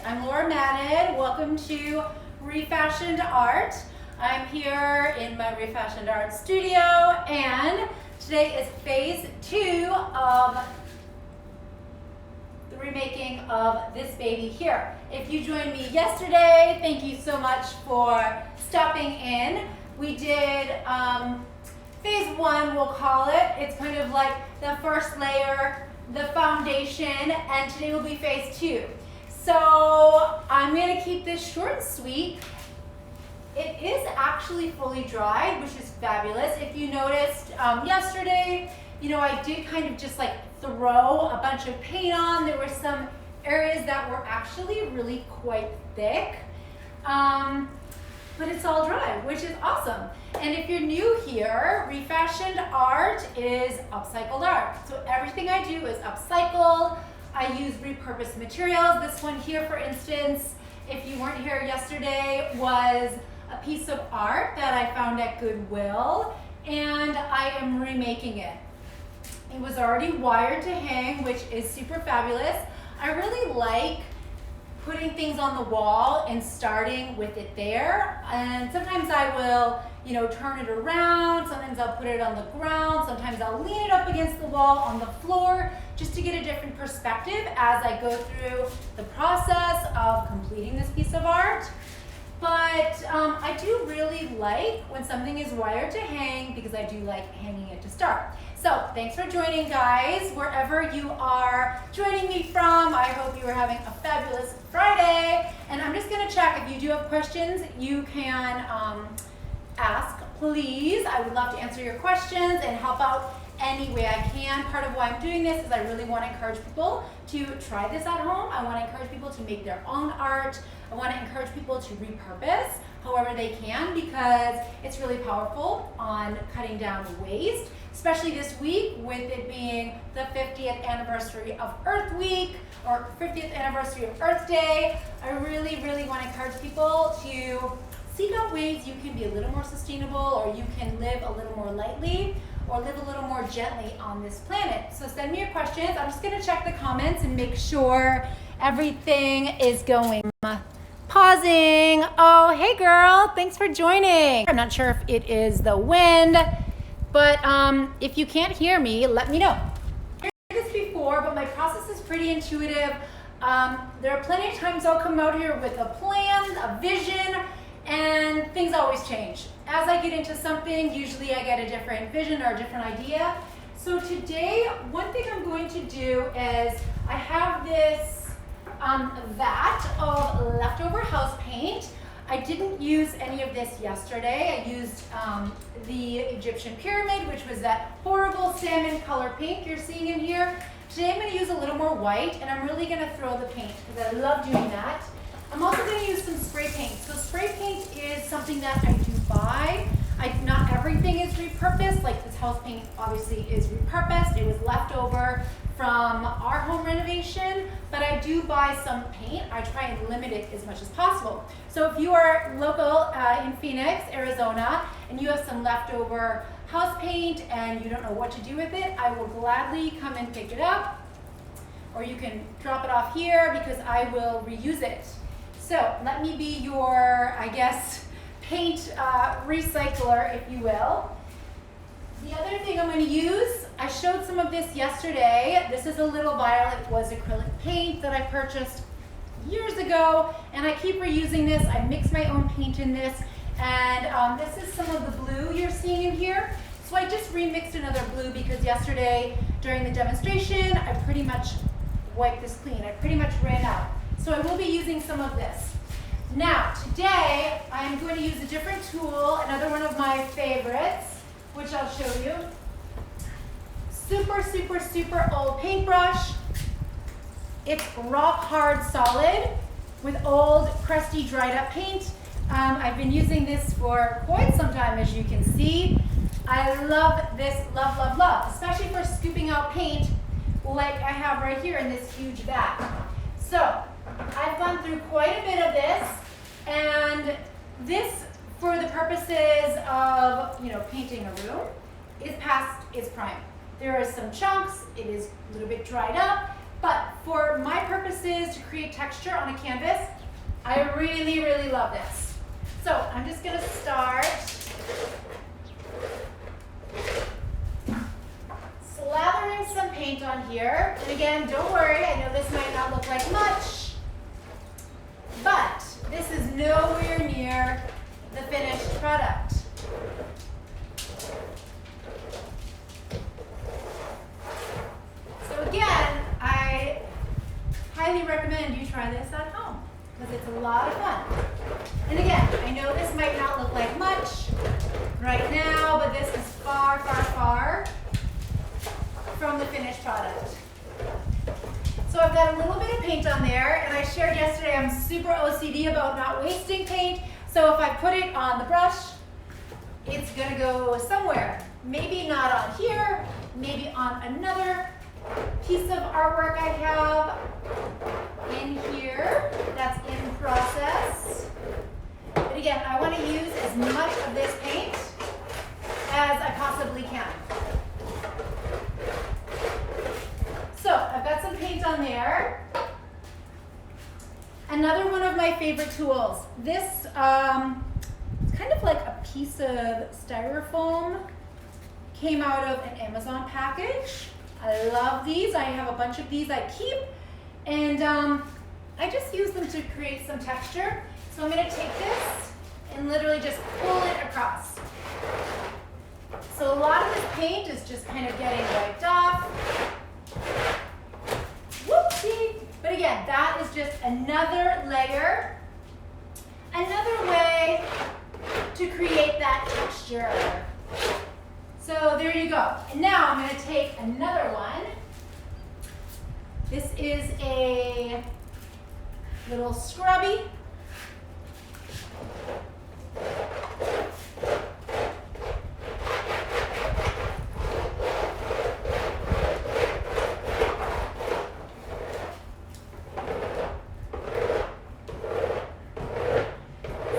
I'm Laura Madden. Welcome to ReFashioned Art. I'm here in my ReFashioned Art studio, and today is phase 2 of the remaking of this baby here. If you joined me yesterday, thank you so much for stopping in. We did phase 1, we'll call it. It's kind of like the first layer, the foundation, and today will be phase 2. So I'm going to keep this short and sweet. It is actually fully dried, which is fabulous. If you noticed yesterday, I did kind of just like throw a bunch of paint on. There were some areas that were actually really quite thick, but it's all dry, which is awesome. And if you're new here, ReFashioned Art is upcycled art. So everything I do is upcycled. I use repurposed materials. This one here, for instance, if you weren't here yesterday, was a piece of art that I found at Goodwill, and I am remaking it. It was already wired to hang, which is super fabulous. I really like putting things on the wall and starting with it there. And sometimes I will, turn it around. Sometimes I'll put it on the ground. Sometimes I'll lean it up against the wall on the floor just to get a different perspective as I go through the process of completing this piece of art. But I do really like when something is wired to hang because I do like hanging it to start. So thanks for joining, guys, wherever you are joining me from. I hope you are having a fabulous Friday. And I'm just gonna check if you do have questions, you can ask, please. I would love to answer your questions and help out any way I can. Part of why I'm doing this is I really want to encourage people to try this at home. I want to encourage people to make their own art. I want to encourage people to repurpose however they can, because it's really powerful on cutting down waste, especially this week with it being the 50th anniversary of Earth Week or 50th anniversary of Earth Day. I really, really want to encourage people to seek out ways you can be a little more sustainable, or you can live a little more lightly, or live a little more gently on this planet. So send me your questions. I'm just gonna check the comments and make sure everything is going. Pausing. Oh, hey girl, thanks for joining. I'm not sure if it is the wind, but if you can't hear me, let me know. I've heard this before, but my process is pretty intuitive. There are plenty of times I'll come out here with a plan, a vision, and things always change. As I get into something, usually I get a different vision or a different idea. So today, one thing I'm going to do is I have this vat of leftover house paint. I didn't use any of this yesterday. I used the Egyptian pyramid, which was that horrible salmon color pink you're seeing in here. Today I'm going to use a little more white, and I'm really going to throw the paint because I love doing that. I'm also going to use some spray paint. So spray paint is something that I do buy. Not everything is repurposed. Like this house paint obviously is repurposed. It was left over from our home renovation, but I do buy some paint. I try and limit it as much as possible. So if you are local in Phoenix, Arizona, and you have some leftover house paint and you don't know what to do with it, I will gladly come and pick it up, or you can drop it off here because I will reuse it. So let me be your, paint recycler, if you will. The other thing I'm going to use, I showed some of this yesterday. This is a little vial. It was acrylic paint that I purchased years ago, and I keep reusing this. I mix my own paint in this, and this is some of the blue you're seeing in here. So I just remixed another blue because yesterday during the demonstration, I pretty much wiped this clean. I pretty much ran out. So I will be using some of this. Now, today, I'm going to use a different tool, another one of my favorites, which I'll show you. Super, super, super old paintbrush. It's rock hard solid with old, crusty, dried up paint. I've been using this for quite some time, as you can see. I love this, love, love, love, especially for scooping out paint like I have right here in this huge vat. So, I've gone through quite a bit of this, and this, for the purposes of, painting a room, is past its prime. There are some chunks, it is a little bit dried up, but for my purposes, surfaces to create texture on a canvas. I really, really love this. So I'm just gonna start slathering some paint on here. And again, don't worry, I know this might not look like much, but this is nowhere near the finished product. So again, I highly recommend you try this at home because it's a lot of fun. And again, I know this might not look like much right now, but this is far, far, far from the finished product. So I've got a little bit of paint on there, and I shared yesterday I'm super OCD about not wasting paint. So if I put it on the brush, it's gonna go somewhere. Maybe not on here, maybe on another piece of artwork I have in here that's in process. But again, I want to use as much of this paint as I possibly can. So I've got some paint on there. Another one of my favorite tools. This it's kind of like a piece of styrofoam. Came out of an Amazon package. I love these. I have a bunch of these I keep, and I just use them to create some texture. So I'm going to take this and literally just pull it across. So a lot of this paint is just kind of getting wiped off. Whoopsie! But again, that is just another layer, another way to create that texture. So there you go. And now I'm going to take another one. This is a little scrubby.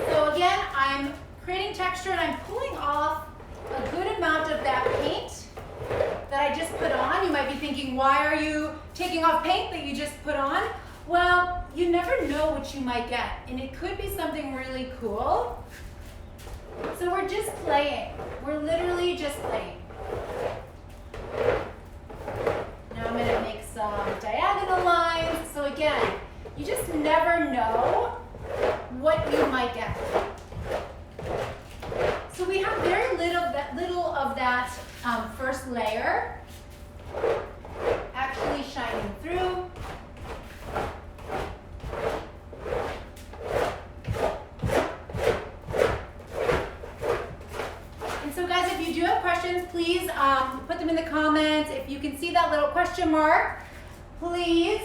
So again, I'm creating texture and I'm pulling off a good amount of that paint that I just put on. You might be thinking, why are you taking off paint that you just put on? Well, you never know what you might get, and it could be something really cool. So we're just playing. We're literally just playing. Now I'm going to make some diagonal lines. So again, you just never know what you might get. So we have very little of that first layer actually shining through. And so guys, if you do have questions, please put them in the comments. If you can see that little question mark, please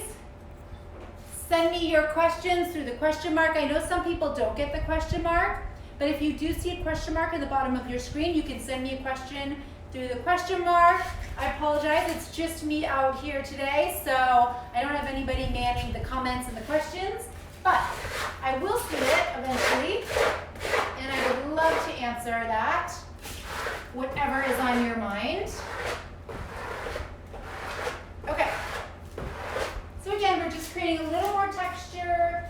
send me your questions through the question mark. I know some people don't get the question mark, but if you do see a question mark at the bottom of your screen, you can send me a question through the question mark. I apologize, it's just me out here today, so I don't have anybody manning the comments and the questions, but I will see it eventually, and I would love to answer that, whatever is on your mind. Okay, so again, we're just creating a little more texture,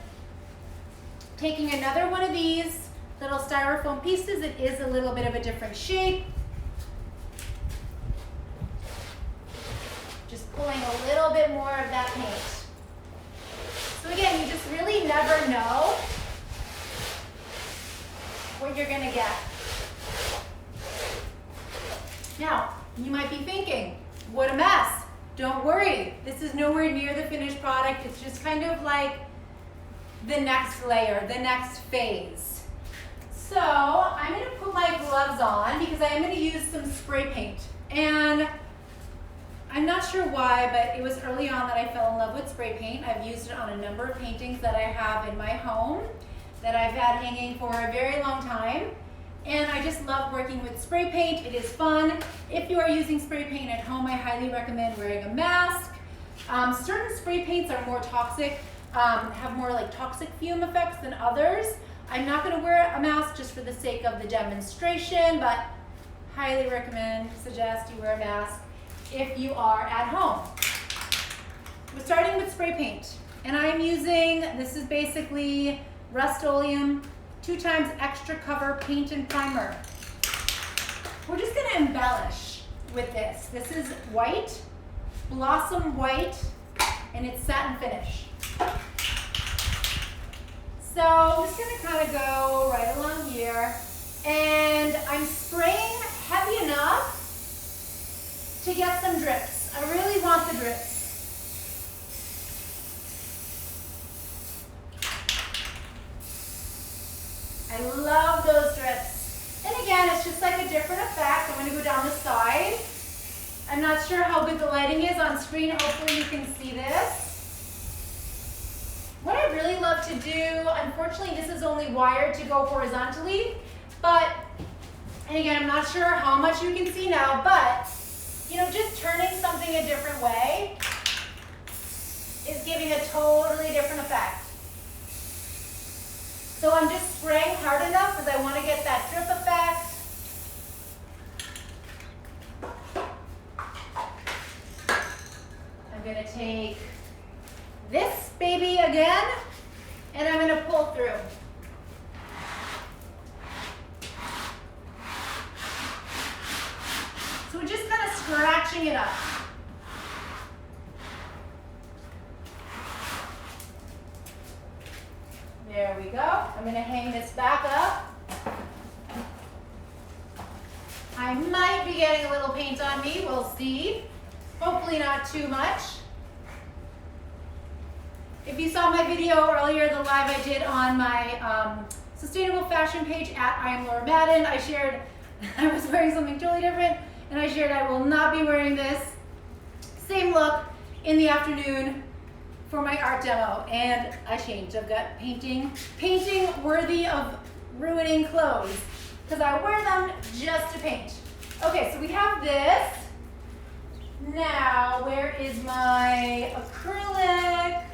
taking another one of these little styrofoam pieces. It is a little bit of a different shape. Just pulling a little bit more of that paint. So again, you just really never know what you're gonna get. Now, you might be thinking, what a mess. Don't worry, this is nowhere near the finished product. It's just kind of like the next layer, the next phase. So I'm going to put my gloves on because I am going to use some spray paint. And I'm not sure why, but it was early on that I fell in love with spray paint. I've used it on a number of paintings that I have in my home that I've had hanging for a very long time. And I just love working with spray paint. It is fun. If you are using spray paint at home, I highly recommend wearing a mask. Certain spray paints are more toxic, have more like toxic fume effects than others. I'm not going to wear a mask just for the sake of the demonstration, but highly recommend, suggest you wear a mask if you are at home. We're starting with spray paint. And I'm using, this is basically Rust-Oleum 2 times extra cover paint and primer. We're just gonna embellish with this. This is white, blossom white, and it's satin finish. So I'm just gonna kind of go right along here, and I'm spraying heavy enough to get some drips. I really want the drips. I love those drips. And again, it's just like a different effect. I'm gonna go down the side. I'm not sure how good the lighting is on screen. Hopefully you can see this. What I really love to do, unfortunately this is only wired to go horizontally, but, and again, I'm not sure how much you can see now, but, you know, just turning something a different way is giving a totally different effect. So I'm just spraying hard enough because I want to get that drip effect. I'm going to take this baby again, and I'm going to pull through. So we're just kind of scratching it up. There we go. I'm going to hang this back up. I might be getting a little paint on me. We'll see. Hopefully not too much. If you saw my video earlier, the live I did on my sustainable fashion page at I am Laura Madden, I shared I was wearing something totally different, and I shared I will not be wearing this same look in the afternoon for my art demo, and I changed. I've got painting worthy of ruining clothes because I wear them just to paint. Okay, so we have this. Now, where is my acrylic?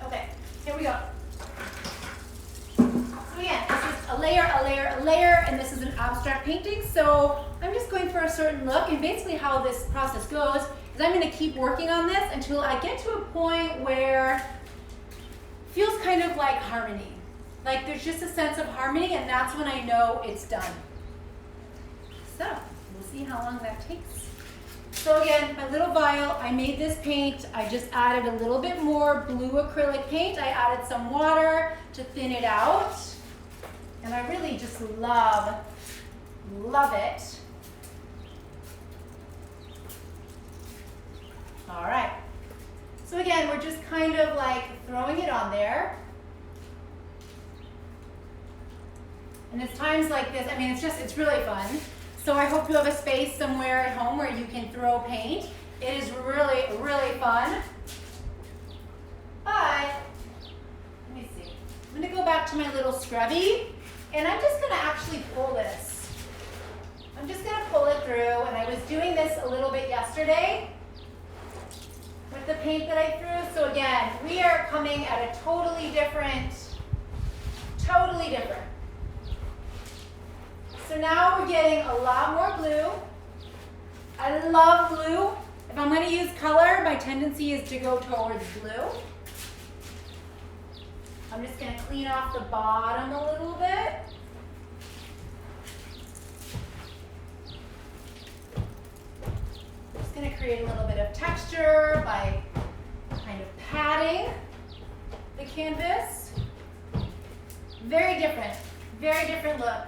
Okay, here we go. So again, this is a layer, a layer, a layer, and this is an abstract painting. So I'm just going for a certain look, and basically how this process goes is I'm going to keep working on this until I get to a point where it feels kind of like harmony. Like there's just a sense of harmony, and that's when I know it's done. So we'll see how long that takes. So again, my little vial, I made this paint. I just added a little bit more blue acrylic paint. I added some water to thin it out. And I really just love it. All right. So again, we're just kind of like throwing it on there. And it's times like this, I mean, it's really fun. So I hope you have a space somewhere at home where you can throw paint. It is really, really fun. But, let me see. I'm gonna go back to my little scrubby, and I'm just gonna actually pull this. I'm just gonna pull it through, and I was doing this a little bit yesterday with the paint that I threw. So again, we are coming at a totally different. So now we're getting a lot more blue. I love blue. If I'm going to use color, my tendency is to go towards blue. I'm just going to clean off the bottom a little bit. Just going to create a little bit of texture by kind of padding the canvas. Very different look.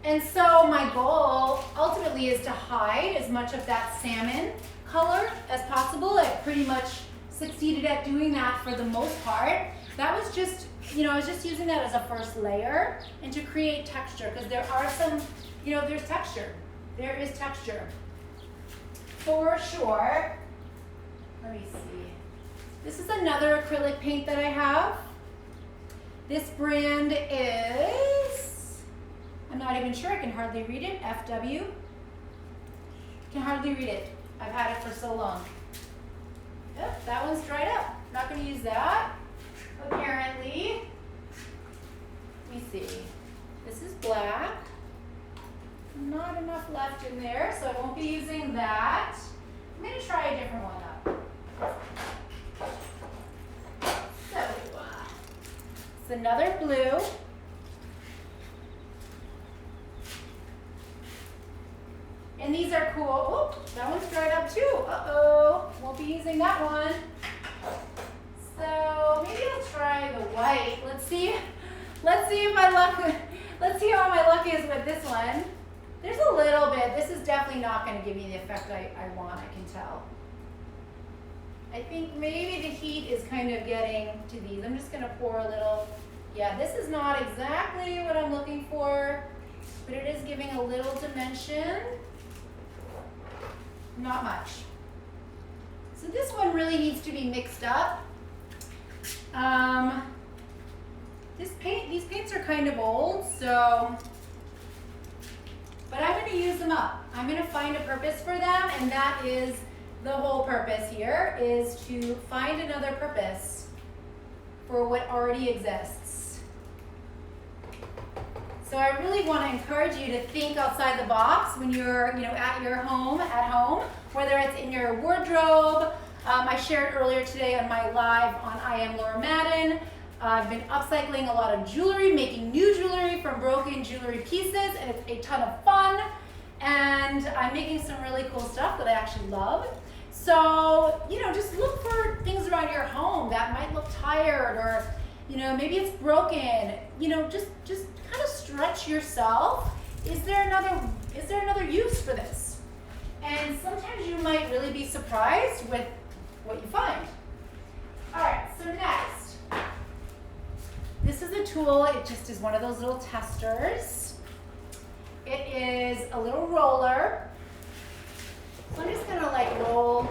And so my goal ultimately is to hide as much of that salmon color as possible. I pretty much succeeded at doing that for the most part. That was just, I was just using that as a first layer and to create texture, because there are some, there's texture. There is texture for sure. Let me see. This is another acrylic paint that I have. This brand is, I'm not even sure, I can hardly read it, FW. Can hardly read it. I've had it for so long. Yep, that one's dried up. Not going to use that, apparently. Let me see. This is black. Not enough left in there, so I won't be using that. I'm going to try a different one up. So, It's another blue. And these are cool. Oh, that one's dried up too. Uh-oh, won't be using that one. So maybe I'll try the white. Let's see if my luck, let's see how my luck is with this one. There's a little bit. This is definitely not going to give me the effect I want, I can tell. I think maybe the heat is kind of getting to these. I'm just going to pour a little. Yeah, this is not exactly what I'm looking for, but it is giving a little dimension. Not much. So this one really needs to be mixed up. These paints are kind of old, so, but I'm going to use them up. I'm going to find a purpose for them, and that is the whole purpose here, is to find another purpose for what already exists. So I really want to encourage you to think outside the box when you're, at home, whether it's in your wardrobe. I shared earlier today on my live on I Am Laura Madden. I've been upcycling a lot of jewelry, making new jewelry from broken jewelry pieces, and it's a ton of fun. And I'm making some really cool stuff that I actually love. So, just look for things around your home that might look tired, or, maybe it's broken. Just kind of stretch yourself. Is there another use for this? And sometimes you might really be surprised with what you find. All right, so next. This is a tool. It just is one of those little testers. It is a little roller. So I'm just gonna roll.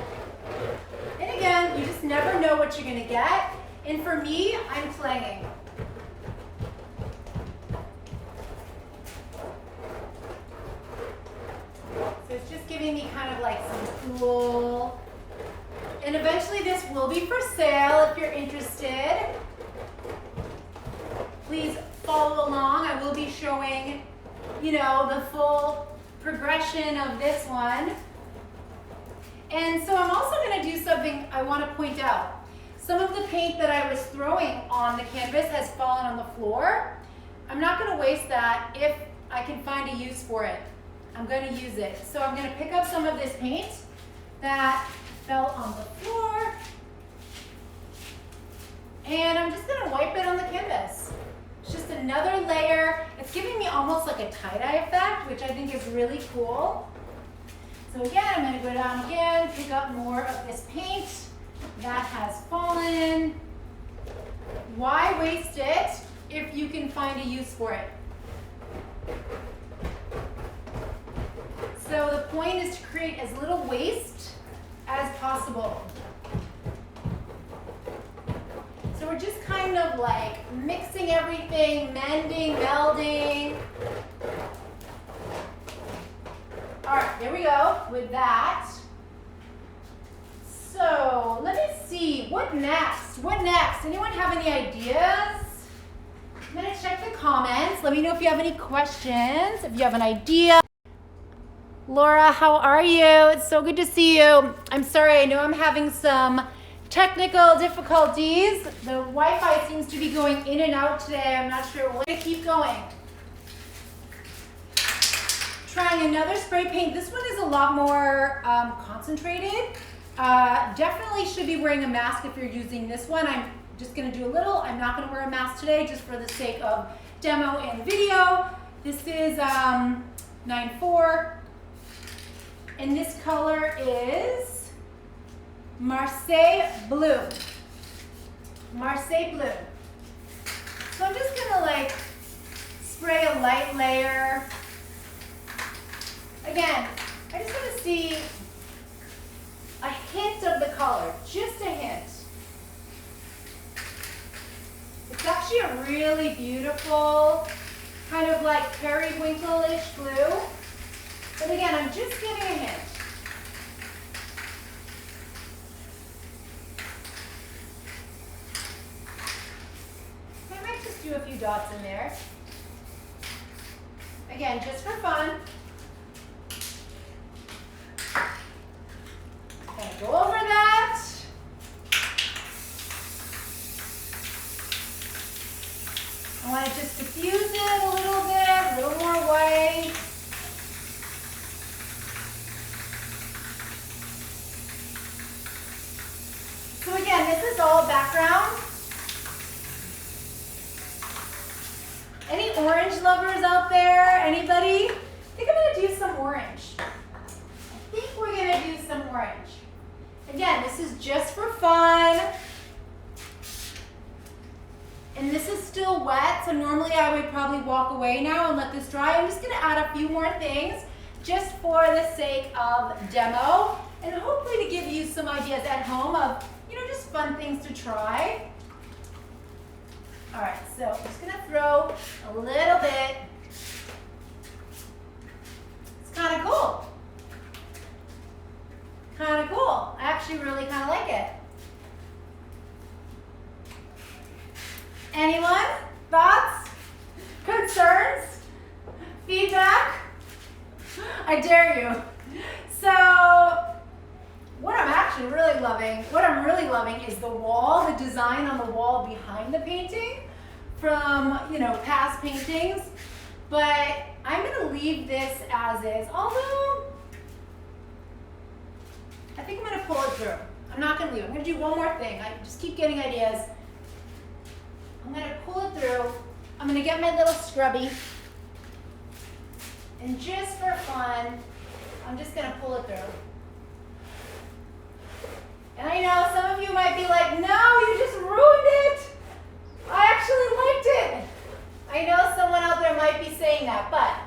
And again, you just never know what you're gonna get. And for me, I'm playing. So it's just giving me kind of some cool. And eventually this will be for sale if you're interested. Please follow along. I will be showing, the full progression of this one. And so I'm also going to do something I want to point out. Some of the paint that I was throwing on the canvas has fallen on the floor. I'm not going to waste that if I can find a use for it. I'm going to use it. So I'm going to pick up some of this paint that fell on the floor. And I'm just going to wipe it on the canvas. It's just another layer. It's giving me almost like a tie-dye effect, which I think is really cool. So again, I'm going to go down again, pick up more of this paint that has fallen. Why waste it if you can find a use for it? So the point is to create as little waste as possible. So we're just kind of mixing everything, mending, melding. All right, there we go with that. So let me see, what next? What next? Anyone have any ideas? I'm gonna check the comments. Let me know if you have any questions, if you have an idea. Laura, how are you? It's so good to see you. I'm sorry, I know I'm having some technical difficulties. The Wi-Fi seems to be going in and out today. I'm not sure. We're gonna keep going. Trying another spray paint. This one is a lot more concentrated. Definitely should be wearing a mask if you're using this one. I'm just gonna do a little. I'm not gonna wear a mask today just for the sake of demo and video. This is 9-4. And this color is Marseille Blue. Marseille Blue. So I'm just gonna spray a light layer. Again, I just want to see a hint of the color, just a hint. It's actually a really beautiful, kind of periwinkle-ish blue. But again, I'm just getting a hint. I might just do a few dots in there. Again, just for fun. Go over that. I want to just diffuse it a little bit, a little more white. So again, this is all background. Any orange lovers out there? Anybody? I think I'm gonna do some orange. I think we're gonna do some orange. Again, this is just for fun. And this is still wet, so normally I would probably walk away now and let this dry. I'm just gonna add a few more things just for the sake of demo and hopefully to give you some ideas at home of, just fun things to try. All right, so I'm just gonna throw a little bit. It's kind of cool. Kind of cool. I actually really kind of like it. Anyone? Thoughts? Concerns? Feedback? I dare you. So, what I'm really loving is the wall, the design on the wall behind the painting from, past paintings. But I'm gonna leave this as is, although I think I'm gonna pull it through. I'm not gonna leave it. I'm gonna do one more thing. I just keep getting ideas. I'm gonna pull it through. I'm gonna get my little scrubby. And just for fun, I'm just gonna pull it through. And I know some of you might be like, no, you just ruined it. I actually liked it. I know someone out there might be saying that, but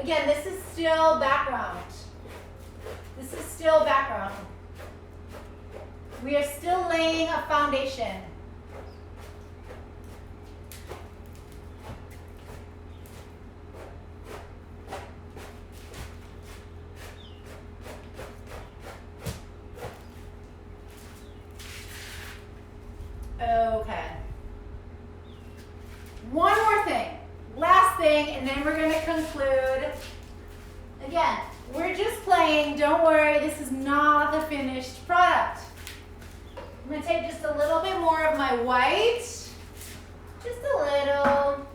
again, this is still background. This is still background. We are still laying a foundation. Okay. One more thing. Last thing, and then we're going to conclude. Again, we're just playing. Don't worry, this is not the finished product. I'm going to take just a little bit more of my white. Just a little.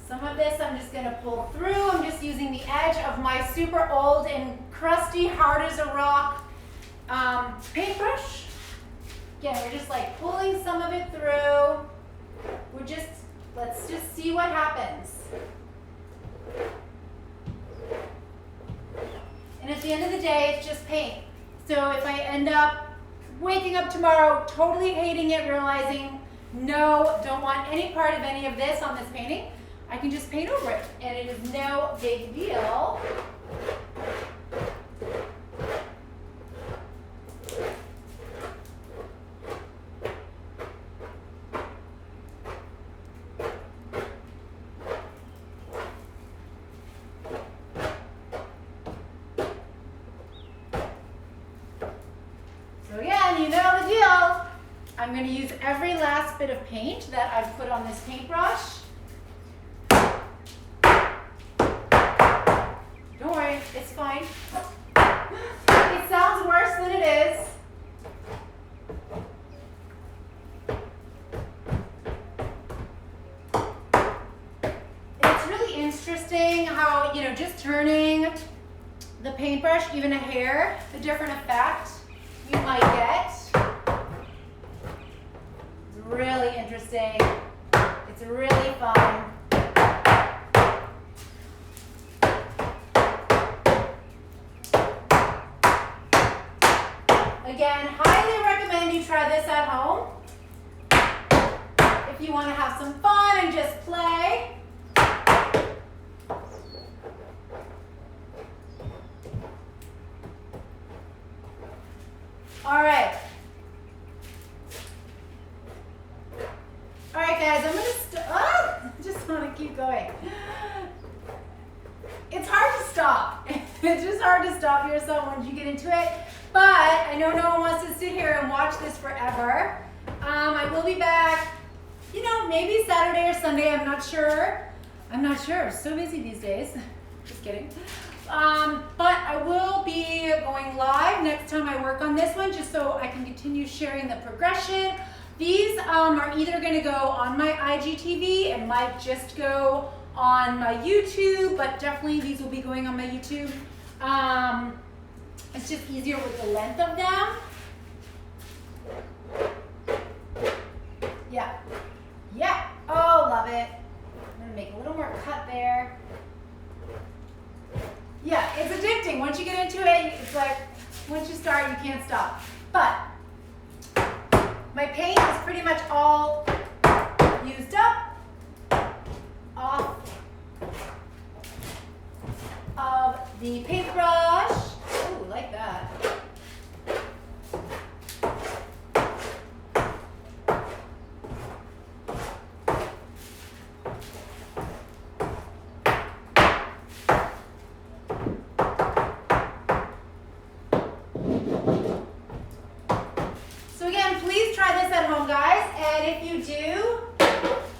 Some of this I'm just going to pull through. I'm just using the edge of my super old and crusty, hard as a rock paintbrush. Again, we're just like pulling some of it through. Let's just see what happens. And at the end of the day, it's just paint. So if I end up waking up tomorrow totally hating it, realizing, no, don't want any part of any of this on this painting, I can just paint over it, and it is no big deal. So again, you know the deal. I'm going to use every last bit of paint that I've put on this paintbrush. Don't worry, it's fine. It sounds worse than it is. It's really interesting how, just turning the paintbrush even a hair, the different effect you might get. It's really interesting. It's really fun. Again, highly recommend you try this at home. If you want to have some fun and just play. All right. All right, guys, I'm going to I just want to keep going. It's hard to stop. It's just hard to stop yourself once you get into it. But I know no one wants to sit here and watch this forever. I will be back, maybe Saturday or Sunday, I'm not sure. So busy these days. Just kidding. But I will be going live next time I work on this one, just so I can continue sharing the progression. These are either going to go on my IGTV, it might just go on my YouTube, but definitely these will be going on my YouTube. It's just easier with the length of them. Yeah, oh, love it. I'm gonna make a little more cut there. Yeah, it's addicting. Once you get into it, it's like, once you start, you can't stop. But my paint is pretty much all used up off of the paintbrush. Ooh, like that. So again, please try this at home, guys. And if you do,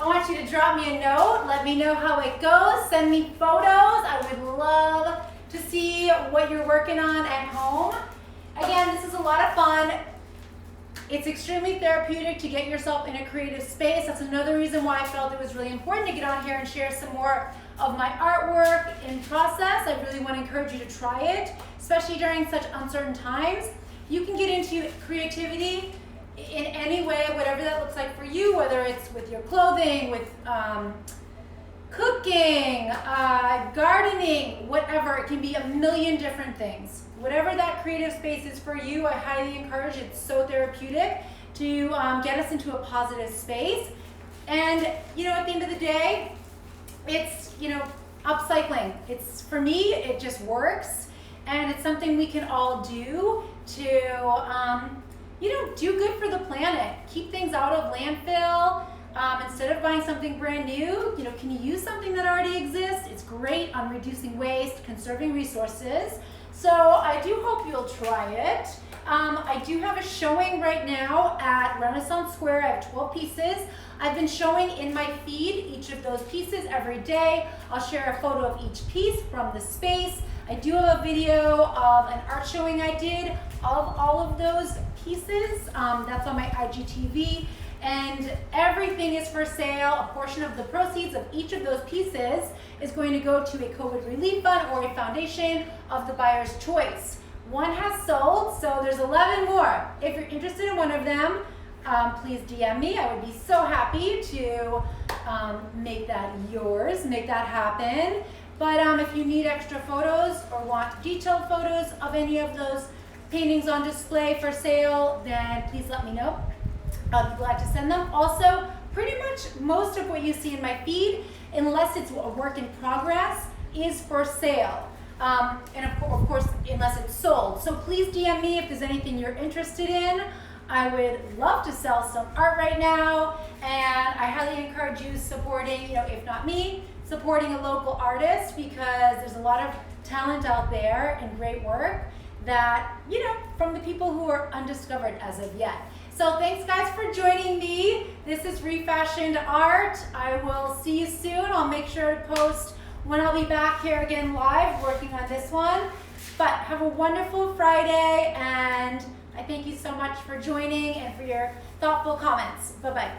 I want you to drop me a note. Let me know how it goes. Send me photos. I would love to see what you're working on at home. Again, this is a lot of fun. It's extremely therapeutic to get yourself in a creative space. That's another reason why I felt it was really important to get on here and share some more of my artwork in process. I really want to encourage you to try it, especially during such uncertain times. You can get into creativity in any way, whatever that looks like for you, whether it's with your clothing, with cooking, gardening, whatever. It can be a million different things. Whatever that creative space is for you, I highly encourage it. It's so therapeutic to get us into a positive space. And, you know, at the end of the day, it's, you know, upcycling. It's, for me, it just works. And it's something we can all do to, you know, do good for the planet. Keep things out of landfill. Instead of buying something brand new, you know, can you use something that already exists? It's great on reducing waste, conserving resources. So I do hope you'll try it. I do have a showing right now at Renaissance Square. I have 12 pieces. I've been showing in my feed each of those pieces every day. I'll share a photo of each piece from the space. I do have a video of an art showing I did of all of those pieces. That's on my IGTV. And everything is for sale. A portion of the proceeds of each of those pieces is going to go to a COVID relief fund or a foundation of the buyer's choice. One has sold, so there's 11 more. If you're interested in one of them, please DM me. I would be so happy to make that yours, make that happen. But if you need extra photos or want detailed photos of any of those paintings on display for sale, then please let me know. I'll be glad to send them. Also, pretty much most of what you see in my feed, unless it's a work in progress, is for sale. And of course, unless it's sold. So please DM me if there's anything you're interested in. I would love to sell some art right now, and I highly encourage you supporting, you know, if not me, supporting a local artist, because there's a lot of talent out there and great work that, you know, from the people who are undiscovered as of yet. So thanks guys for joining me. This is ReFashioned Art. I will see you soon. I'll make sure to post when I'll be back here again live working on this one. But have a wonderful Friday, and I thank you so much for joining and for your thoughtful comments. Bye-bye.